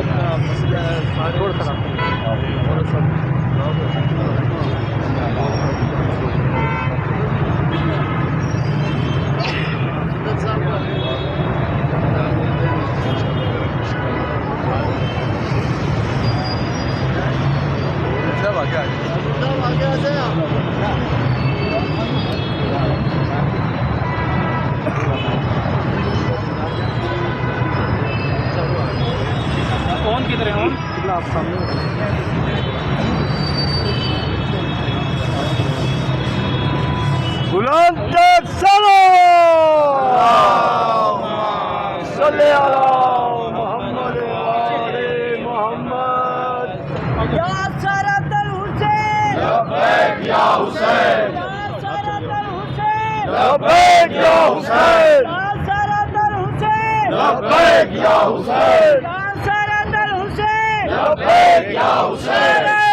अलग मसला है, सारे और सब आगे आ जाए। कौन किधर है? कौन आप सामने बुलंद तक सलाम सल्ले अला मोहम्मद वाले मोहम्मद। या सरतल हुसैन लब्बैक या हुसैन, या सरतल हुसैन लब्बैक या हुसैन, या सरतल हुसैन लब्बैक या हुसैन, या सरतल हुसैन लब्बैक या हुसैन।